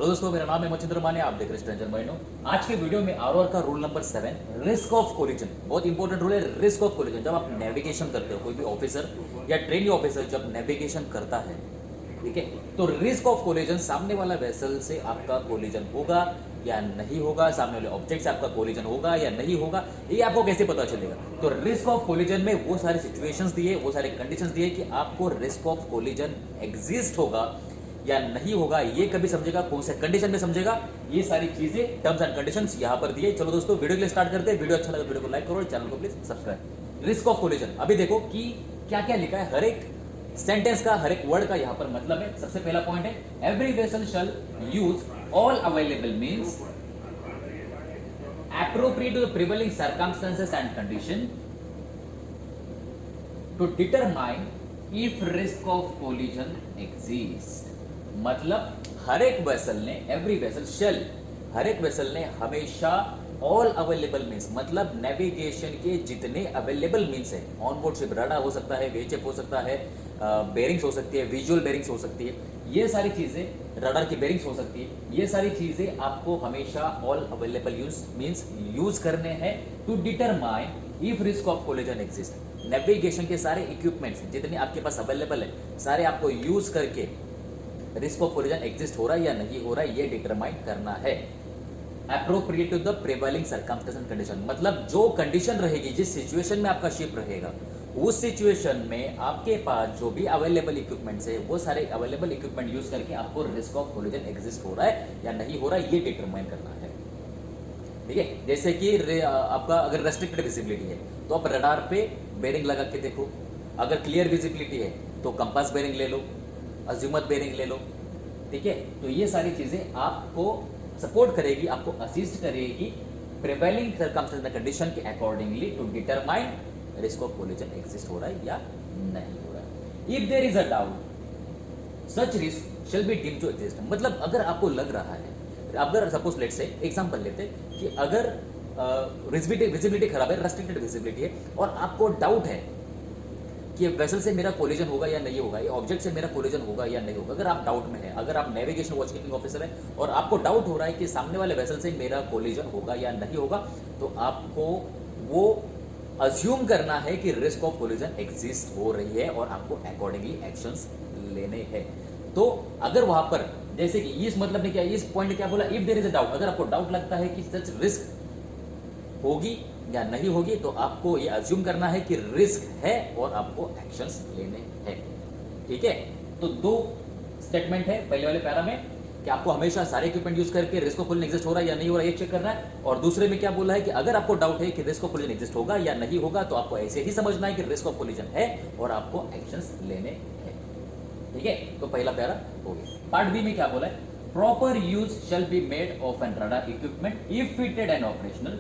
Hello दोस्तों, मेरा नाम है मचिंद्र माने। आप देख रहे हैं स्ट्रेंजर माइंड। आज के वीडियो में आरओआर का rule number 7, risk of collision. बहुत इंपॉर्टेंट रूल है, रिस्क ऑफ कोलिजन। जब आप नेविगेशन करते हो, कोई भी ऑफिसर या ट्रेनी ऑफिसर जब नेविगेशन करता है, ठीक है, तो रिस्क ऑफ कोलिजन, सामने वाला वेसल से आपका कोलिजन होगा या नहीं होगा, सामने वाले ऑब्जेक्ट से आपका कोलिजन होगा या नहीं होगा, ये आपको कैसे पता चलेगा? तो रिस्क ऑफ कोलिजन में वो सारे सिचुएशंस दिए, वो सारे कंडीशंस दिए कि आपको रिस्क ऑफ कोलिजन एग्जिस्ट होगा या नहीं होगा, ये कभी समझेगा, कौन से कंडीशन में समझेगा, ये सारी चीजें, टर्म्स एंड कंडीशंस यहां पर दिए। चलो दोस्तों, वीडियो के लिए स्टार्ट करते हैं। वीडियो अच्छा लगा वीडियो को लाइक करो, चैनल को please subscribe. Risk of collision, अभी देखो कि क्या क्या लिखा है, हर एक सेंटेंस का, हर एक वर्ड का यहां पर मतलब है। सबसे पहला पॉइंट है, every vessel shall use all available means appropriate to the prevailing circumstances and condition to determine if risk of collision exists। मतलब हर एक वेसल ने, एवरी वेसल शेल, हर एक वेसल ने हमेशा ऑल अवेलेबल मीन्स, मतलब नेविगेशन के जितने अवेलेबल मीन्स है, ऑनबोर्ड शिप रडार हो सकता है, वीएचएफ हो सकता है, बेरिंग्स हो सकती है, विजुअल बेरिंग्स हो सकती है, ये सारी चीजें, रडार की बेरिंग्स हो सकती है, ये सारी चीजें आपको हमेशा all available use means use करने हैं to determine if risk of collision exist. Navigation के सारे इक्विपमेंट्स जितने आपके पास अवेलेबल है, सारे आपको यूज करके रिस्क ऑफ कोलिजन एग्जिस्ट हो रहा है या नहीं हो रहा है, ये डिटरमाइन करना है। Appropriate to the prevailing circumstances and condition, मतलब जो कंडीशन रहेगी, जिस सिचुएशन में आपका शिप रहेगा, उस सिचुएशन में आपके पास जो भी अवेलेबल इक्विपमेंट्स है, वो सारे अवेलेबल इक्विपमेंट यूज करके आपको रिस्क ऑफ कोलिजन एग्जिस्ट हो रहा है या नहीं हो रहा है, ये डिटरमाइन करना है। ठीक है, जैसे कि आपका अगर रेस्ट्रिक्टेड विजिबिलिटी है तो आप रडार पे बेरिंग लगा के देखो, अगर क्लियर विजिबिलिटी है तो कंपास बेरिंग ले लो, अज्यूमत बेरिंग ले लो। ठीक है, तो ये सारी चीजें आपको सपोर्ट करेगी, आपको असिस्ट करेगी प्रिवेलिंग सर्कमस्टेंस एंड कंडीशन के accordingly to determine risk of collision exist हो रहा है या नहीं हो रहा है। If there is a doubt such risk shall be deemed to exist, मतलब अगर आपको लग रहा है, अगर सपोज लेट्स से एग्जांपल लेते कि अगर विजिबिलिटी खराब है, रेस्ट्रिक्टेड विजिबिलिटी है, और आपको डाउट है कि वेसल से मेरा कोलिजन होगा या नहीं होगा, ये ऑब्जेक्ट से मेरा कोलिजन होगा या नहीं होगा, अगर आप डाउट में है, अगर आप नेविगेशन वॉच कीपिंग ऑफिसर है और आपको डाउट हो रहा है कि सामने वाले वेसल से मेरा कोलिजन होगा या नहीं होगा, तो आपको वो अज्यूम करना है कि रिस्क ऑफ कोलिजन एग्जिस्ट हो रही है और आपको अकॉर्डिंगली एक्शंस लेने हैं। तो अगर वहां पर, जैसे कि इस मतलब ने क्या, इस पॉइंट ने क्या बोला, if there is a doubt, अगर आपको डाउट लगता है कि सच रिस्क होगी या नहीं होगी, तो आपको ये अज्यूम करना है कि रिस्क है और आपको एक्शंस लेने हैं। ठीक है, तो दो स्टेटमेंट है पहले वाले पैरा में कि आपको हमेशा सारे इक्विपमेंट यूज करके रिस्क ऑफ कोलिजन एग्जिस्ट हो रहा है या नहीं हो रहा है, ये चेक करना है। और दूसरे में क्या बोला है कि अगर आपको डाउट है कि रिस्क ऑफ कोलिजन एग्जिस्ट होगा या नहीं होगा, तो आपको ऐसे ही समझना है कि रिस्क ऑफ कोलिजन है और आपको एक्शंस लेने हैं। ठीक है, तो पहला पैरा हो गया। पार्ट बी में क्या बोला है, proper use shall be made of an radar equipment if fitted and operational.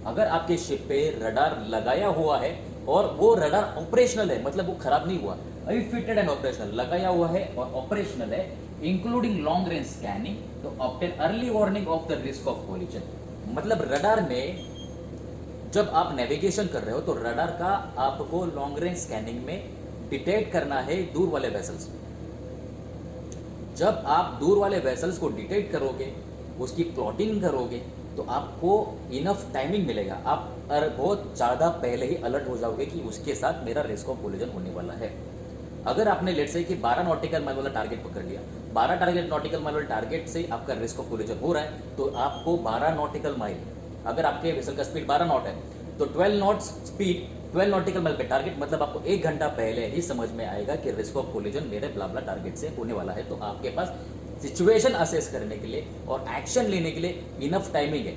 अगर आपके शिप पे रडार लगाया हुआ है और वो रडार ऑपरेशनल है, मतलब वो खराब नहीं हुआ, इफ फिटेड एंड ऑपरेशनल, लगाया हुआ है और ऑपरेशनल है, including long range scanning to obtain early warning of the risk of collision. मतलब रडार में जब आप नेविगेशन कर रहे हो तो रडार का आपको लॉन्ग रेंज स्कैनिंग में डिटेक्ट करना है दूर वाले वेसल्स। जब आप दूर वाले वेसल्स को डिटेक्ट करोगे, उसकी प्लॉटिंग करोगे, तो आपको इनफ टाइमिंग मिलेगा, आप बहुत ज्यादा पहले ही अलर्ट हो जाओगे कि उसके साथ मेरा रिस्क ऑफ कोलिजन होने वाला है। अगर आपने लेट से कि 12 नॉटिकल माइल वाला टारगेट पकड़ लिया, 12 नॉटिकल माइल वाले टारगेट से आपका रिस्क ऑफ कोलिजन हो रहा है, तो आपको 12 नॉटिकल माइल, अगर आपके वेसल का स्पीड 12 नॉट है, तो 12 नॉट्स स्पीड 12 नॉटिकल माइल पे टारगेट, मतलब आपको 1 घंटा पहले ही समझ में आएगा कि रिस्क ऑफ कोलिजन मेरे ब्ला टारगेट से होने वाला है। तो आपके पास सिचुएशन असेस करने के लिए और एक्शन लेने के लिए इनफ टाइमिंग है,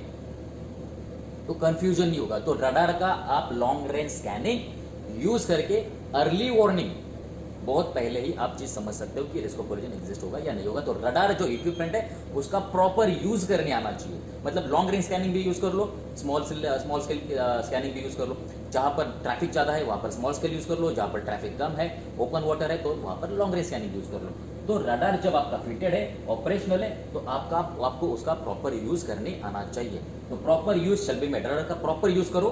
तो कंफ्यूजन नहीं होगा। तो रडार का आप लॉन्ग रेंज स्कैनिंग यूज करके अर्ली वार्निंग, बहुत पहले ही आप चीज समझ सकते हो कि रिस्क ऑफ कोलिजन एग्जिस्ट होगा या नहीं होगा। तो रडार जो इक्विपमेंट है उसका प्रॉपर यूज करने आना चाहिए, मतलब लॉन्ग रेंज स्कैनिंग भी यूज कर लो, स्मॉल स्केल स्कैनिंग भी यूज कर लो, जहां पर ट्रैफिक ज्यादा है वहां पर स्मॉल स्केल यूज कर लो, जहां पर ट्रैफिक कम है, ओपन वाटर है, तो वहां पर लॉन्ग रेंज स्कैनिंग यूज कर लो। तो रडार जब आपका फिटेड है, ऑपरेशनल है, तो आपको उसका प्रॉपर यूज करने आना चाहिए। तो proper use shall be made, radar का प्रॉपर यूज करो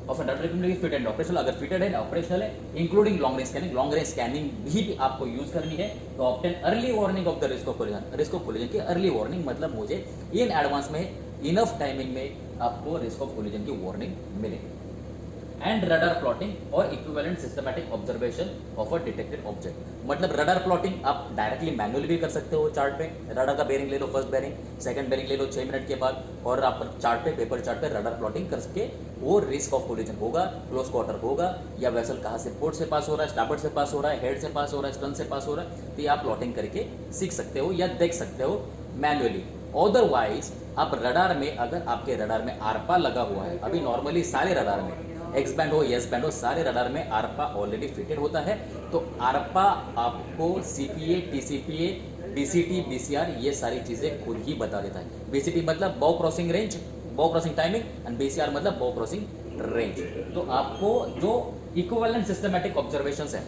of an radar fit and operational, अगर फिटेड है ऑपरेशनल है, इंक्लूडिंग लॉन्ग रेंज स्कैनिंग भी आपको यूज करनी है to obtain early warning of the risk of collision. Risk of collision की अर्ली वार्निंग मतलब मुझे इन एडवांस में इनफ टाइमिंग में आपको रिस्क ऑफ कोलिजन की वार्निंग मिले। एंड रडार प्लॉटिंग और equivalent systematic observation of a detected object, मतलब रडार प्लॉटिंग आप डायरेक्टली मैनुअली भी कर सकते हो चार्ट पे। रडार का बेरिंग ले लो, फर्स्ट बेरिंग, सेकंड बेरिंग ले लो 6 मिनट के बाद, और आप चार्ट पे, पेपर चार्ट पे रडार प्लॉटिंग करके वो रिस्क ऑफ कोलिजन होगा, क्लोज क्वार्टर होगा, या वेसल कहाँ से पोर्ट से पास हो रहा है, स्टार्बोर्ड से पास हो रहा है, हेड से पास हो रहा है, स्टर्न से पास हो रहा है, तो ये आप प्लॉटिंग करके सीख सकते हो या देख सकते हो मैनुअली। अदरवाइज आप रडार में, अगर आपके रडार में आरपा लगा हुआ है, अभी नॉर्मली सारे रडार में एक्स बैंड हो, यस बैंड हो, सारे रडार में आरपा ऑलरेडी फिटेड होता है, तो आरपा आपको सीपीए, टीसीपीए, बीसीटी, बीसीआर ये सारी चीजें खुद ही बता देता है। बीसीटी मतलब बॉ क्रॉसिंग रेंज, बॉ क्रॉसिंग टाइमिंग, एंड बीसीआर मतलब बॉ क्रॉसिंग रेंज। तो आपको जो इक्विवेलेंट सिस्टमैटिक ऑब्जर्वेशंस है,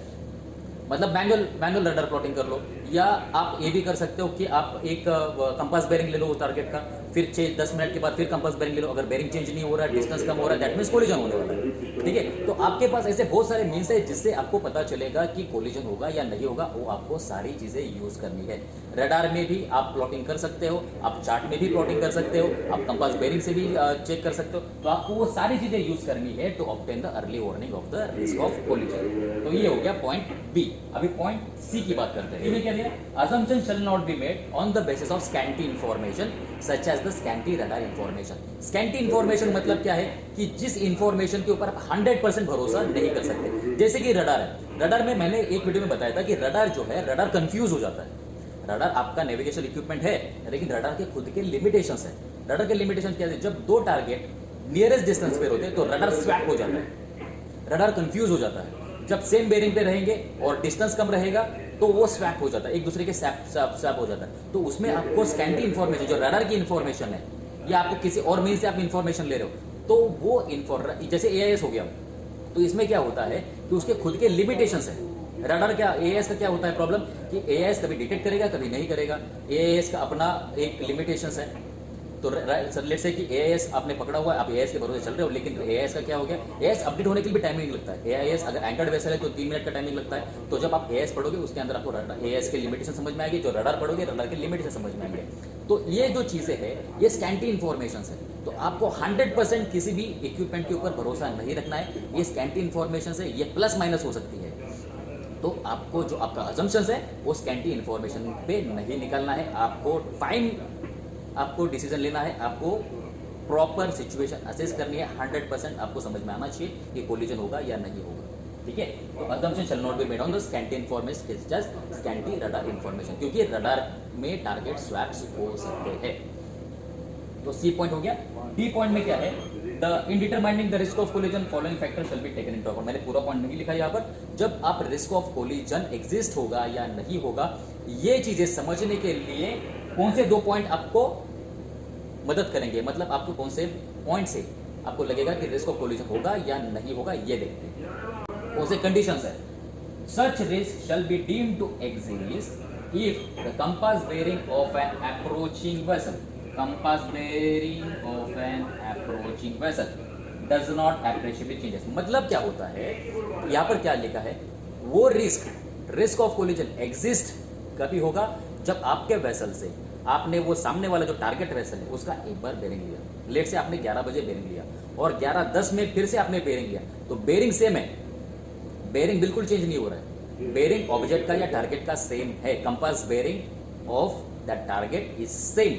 मतलब मैनुअल रडार प्लॉटिंग कर लो, या आप ये भी कर सकते हो कि आप एक कंपास बेरिंग ले लो उस टारगेट का, फिर 10 मिनट के बाद फिर कंपास बेरिंग ले लो, अगर बेरिंग चेंज नहीं हो रहा है, डिस्टेंस कम हो रहा है, दैट मींस कोलिजन होने वाला है। ठीक है, तो आपके पास ऐसे बहुत सारे मीन्स है जिससे आपको पता चलेगा कि कोलिजन होगा या नहीं होगा, वो आपको सारी चीजें यूज करनी है। रडार में भी आप प्लॉटिंग कर सकते हो, आप चार्ट में भी प्लॉटिंग कर सकते हो, आप कंपास बेरिंग से भी चेक कर सकते हो, तो आपको वो सारी चीजें यूज करनी है to obtain the early warning of the risk of collision. तो ये हो गया पॉइंट बी। अभी पॉइंट सी की बात करते हैं। इसमें क्या दिया? assumption shall not be made on the basis of scanty information such as the scanty radar information। scanty information मतलब क्या है कि जिस इंफॉर्मेशन के ऊपर आप 100% भरोसा नहीं कर सकते। जैसे कि रडार है, रडार में मैंने एक वीडियो में बताया था कि रडार जो है, रडार कंफ्यूज हो जाता है। रडार आपका नेविगेशन इक्विपमेंट है, लेकिन रडार के खुद के लिमिटेशंस है। रडार के लिमिटेशन क्या है? जब दो टारगेट नियरेस्ट डिस्टेंस पे होते हैं तो रडार स्वैप हो जाता है, रडार कंफ्यूज हो जाता है। जब सेम बेरिंग पे रहेंगे और डिस्टेंस कम रहेगा तो वो स्वैप हो जाता है, एक दूसरे के स्वैप हो जाता है। तो उसमें आपको स्कैंटी इंफॉर्मेशन, जो रडार की इंफॉर्मेशन है, या आपको किसी और मीन से आप इंफॉर्मेशन ले रहे हो, तो वो जैसे एआईएस हो गया, तो इसमें क्या होता है कि उसके खुद के लिमिटेशंस है। रडार क्या, एआईएस का क्या होता है प्रॉब्लम कि एआईएस कभी डिटेक्ट करेगा, कभी नहीं करेगा। एआईएस का अपना एक लिमिटेशंस है। तो लेट्स से कि एआईएस आपने पकड़ा हुआ है, आप एआईएस के भरोसे चल रहे हो, लेकिन एआईएस का क्या हो गया, एआईएस अपडेट होने के लिए भी टाइम नहीं लगता है। एआईएस अगर एंकर्ड वेसल है तो 3 मिनट का टाइमिंग लगता है। तो जब आप एआईएस पढ़ोगे उसके अंदर आपको एआईएस के लिमिटेशन समझ में आएगी, जो रडार पढ़ोगे रडार के लिमिटेशन समझ में आएंगे। तो ये जो चीजें है ये स्कैंटी इन्फॉर्मेशन है। तो आपको 100% किसी भी इक्विपमेंट के ऊपर भरोसा नहीं रखना है। ये स्कैंटी इन्फॉर्मेशन है, ये प्लस माइनस हो सकती है। तो आपको जो आपका अजम्पशंस है वो स्कैंटी इन्फॉर्मेशन पे नहीं निकलना है। आपको डिसीजन लेना है, आपको प्रॉपर सिचुएशन असेस करनी है। 100% आपको समझ में आना चाहिए कि कोलिजन होगा या नहीं होगा। ठीक है, तो assumption shall not be made on the scanty information, it's just scanty radar information, क्योंकि रडार में टारगेट स्वैप्स हो सकते हैं। तो सी पॉइंट हो गया। डी पॉइंट में क्या है? The in determining the risk of collision following factor shall be taken into account. मैंने पूरा पॉइंट नहीं लिखा यहाँ पर। जब आप रिस्क ऑफ कोलिजन एग्जिस्ट होगा या नहीं होगा, ये चीजें समझने के लिए कौन से 2 पॉइंट आपको मदद करेंगे, मतलब आपको कौन से पॉइंट से आपको लगेगा कि रिस्क ऑफ कोलिजन होगा या नहीं होगा, ये देखते हैं। कौन से कंडीशंस है? Such risk shall be deemed to exist if the compass bearing of an approaching vessel, compass bearing of an approaching vessel does not appreciably changes. मतलब क्या होता है, यहाँ पर क्या लिखा है? वो रिस्क ऑफ कोलिजन एग्जिस्ट कभी होगा जब आपके वेसल से आपने वो सामने वाला जो टारगेट वेसल है उसका एक बार बेरिंग लिया। लेट से आपने 11 बजे बेरिंग लिया और 11:10 में फिर से आपने बेरिंग लिया, तो बेरिंग सेम है, बेरिंग बिल्कुल चेंज नहीं हो रहा है। बेरिंग ऑब्जेक्ट का या टारगेट का सेम है, compass bearing of that target is same.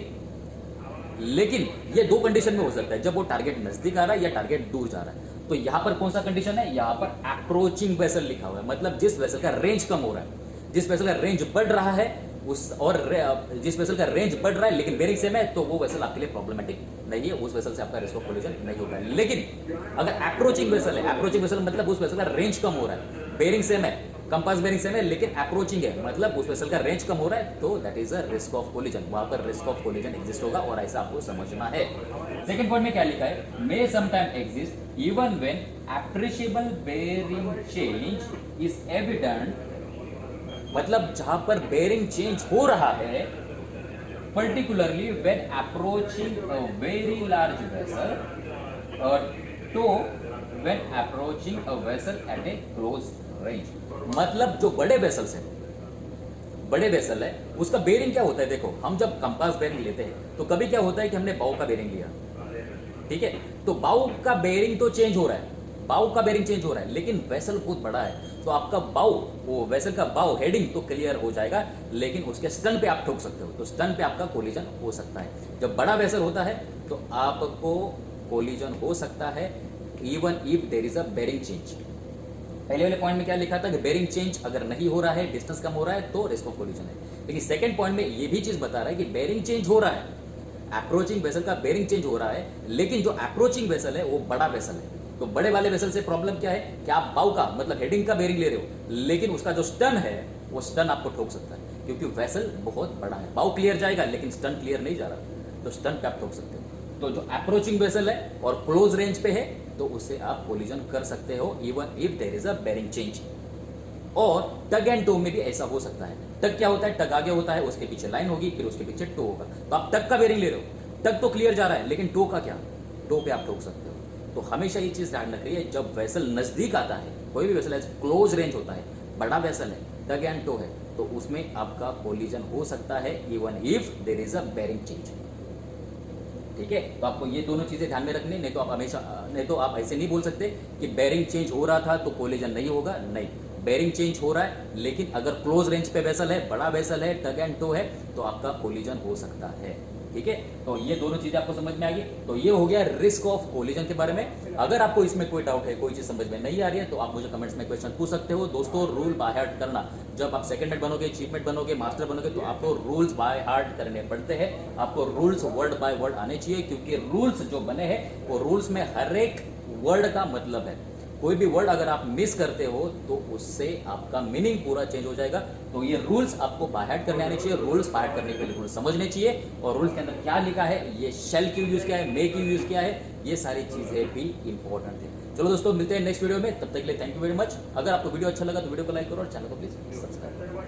लेकिन ये 2 कंडीशन में हो सकता है, जब वो टारगेट नजदीक आ रहा है या टारगेट दूर जा रहा है। तो यहां पर कौन सा कंडीशन है? यहां पर अप्रोचिंग वेसल लिखा हुआ है, मतलब जिस वेसल का रेंज कम हो रहा है, जिस वेसल का रेंज बढ़ रहा है जिस वेसल का रेंज बढ़ रहा है लेकिन बेरिंग सेम है, तो वो वेसल आपके लिए प्रॉब्लमेटिक नहीं है, उस वेसल से आपका रिस्क ऑफ कोलिजन नहीं होगा। लेकिन अगर अप्रोचिंग वेसल है, अप्रोचिंग वेसल मतलब उस वेसल का रेंज कम हो रहा है, बेरिंग सेम है, कंपास बेरिंग सेम है, लेकिन अप्रोचिंग है, मतलब उस वेसल का रेंज कम हो रहा है, तो that is a risk of collision. वहां पर रिस्क ऑफ कोलिजन एग्जिस्ट होगा और ऐसा आपको समझना है। सेकंड पॉइंट में क्या लिखा है? May sometime exist even when appreciable bearing change is evident, मतलब जहां पर बेरिंग चेंज हो रहा है, particularly when approaching a very large vessel, तो when approaching a vessel at a close range. मतलब जो बड़े वेसल्स हैं, बड़े वेसल है, उसका बेरिंग क्या होता है? देखो, हम जब कंपास बेरिंग लेते हैं तो कभी क्या होता है कि हमने बाउ का बेरिंग लिया, ठीक है, तो बाउ का बेरिंग तो चेंज हो रहा है, बाउ का बेरिंग चेंज हो रहा है, लेकिन वेसल बहुत बड़ा है, तो आपका बाउ, वो वेसल का बाउ हेडिंग तो क्लियर हो जाएगा, लेकिन उसके स्टन पे आप ठोक सकते हो, तो स्टन पे आपका कोलिजन हो सकता है। जब बड़ा वेसल होता है तो आपको कोलिजन हो सकता है even if there is a bearing change. पहले वाले पॉइंट में क्या लिखा था कि बेरिंग चेंज अगर नहीं हो रहा है, डिस्टेंस कम हो रहा है, तो रिस्क ऑफ कोलिजन है। लेकिन सेकंड पॉइंट में ये भी चीज बता रहा है कि बेरिंग चेंज हो रहा है, अप्रोचिंग वेसल का बेरिंग चेंज हो रहा है, लेकिन जो अप्रोचिंग वेसल है वो बड़ा वेसल है। तो बड़े वाले वेसल से प्रॉब्लम क्या है कि आप बाउ का मतलब हेडिंग का बेरिंग ले रहे हो, लेकिन उसका जो स्टन है वो स्टन आपको ठोक सकता है, क्योंकि वेसल बहुत बड़ा है। बाउ क्लियर जाएगा लेकिन स्टन क्लियर नहीं जा रहा, तो स्टन पे आप ठोक सकते हो। तो जो अप्रोचिंग वेसल है और क्लोज रेंज पे है, तो उससे आप कोलिजन कर सकते हो even if there is a bearing change. और टग एंड टो में भी ऐसा हो सकता है। टग क्या होता है? टग आगे होता है, उसके पीछे लाइन होगी, फिर उसके पीछे टो होगा। तो आप टग का बेरिंग ले रहे हो, टग तो क्लियर जा रहा है, लेकिन टो का क्या? टो पे आप ठोक सकते हो। तो हमेशा ये चीज ध्यान रखिए, जब वेसल नजदीक आता है, कोई भी वेसल है, क्लोज रेंज होता है, बड़ा वेसल है, टग एंड टो है, तो उसमें आपका कोलिजन हो सकता है even if there is a bearing change. ठीक है, तो आपको ये दोनों चीजें ध्यान में रखनी, नहीं तो आप हमेशा, नहीं तो आप ऐसे नहीं बोल सकते कि बेरिंग चेंज हो रहा था तो कोलिजन नहीं होगा। नहीं, बेरिंग चेंज हो रहा है, लेकिन अगर क्लोज रेंज पे वेसल है, बड़ा वेसल है, टग एंड टो है, तो आपका कोलिजन हो सकता है। ठीक है, तो ये दोनों चीजें आपको समझ में आ गई। तो ये हो गया रिस्क ऑफ कोलिजन के बारे में। अगर आपको इसमें कोई डाउट है, कोई चीज समझ में नहीं आ रही है, तो आप मुझे कमेंट्स में क्वेश्चन पूछ सकते हो। दोस्तों, रूल बाय हार्ट करना, जब आप सेकंड मेट बनोगे, चीफ मेट बनोगे, मास्टर बनोगे, तो आपको रूल्स बाय हार्ट करने पड़ते हैं। आपको रूल्स वर्ड बाय वर्ड आने चाहिए, क्योंकि रूल्स जो बने हैं वो रूल्स में हर एक वर्ड का मतलब है। कोई भी वर्ड अगर आप मिस करते हो तो उससे आपका मीनिंग पूरा चेंज हो जाएगा। तो ये रूल्स आपको बाय हार्ट करने आने चाहिए। रूल्स बाय हार्ट करने के लिए रूल्स समझने चाहिए, और रूल्स के अंदर क्या लिखा है, ये शेल क्यों यूज किया है, मे क्यों यूज किया है, ये सारी चीजें भी इंपॉर्टेंट है। चलो दोस्तों, मिलते हैं नेक्स्ट वीडियो में, तब तक के लिए थैंक यू वेरी मच। अगर आपको वीडियो अच्छा लगा तो वीडियो को लाइक करो और चैनल को प्लीज सब्सक्राइब करो।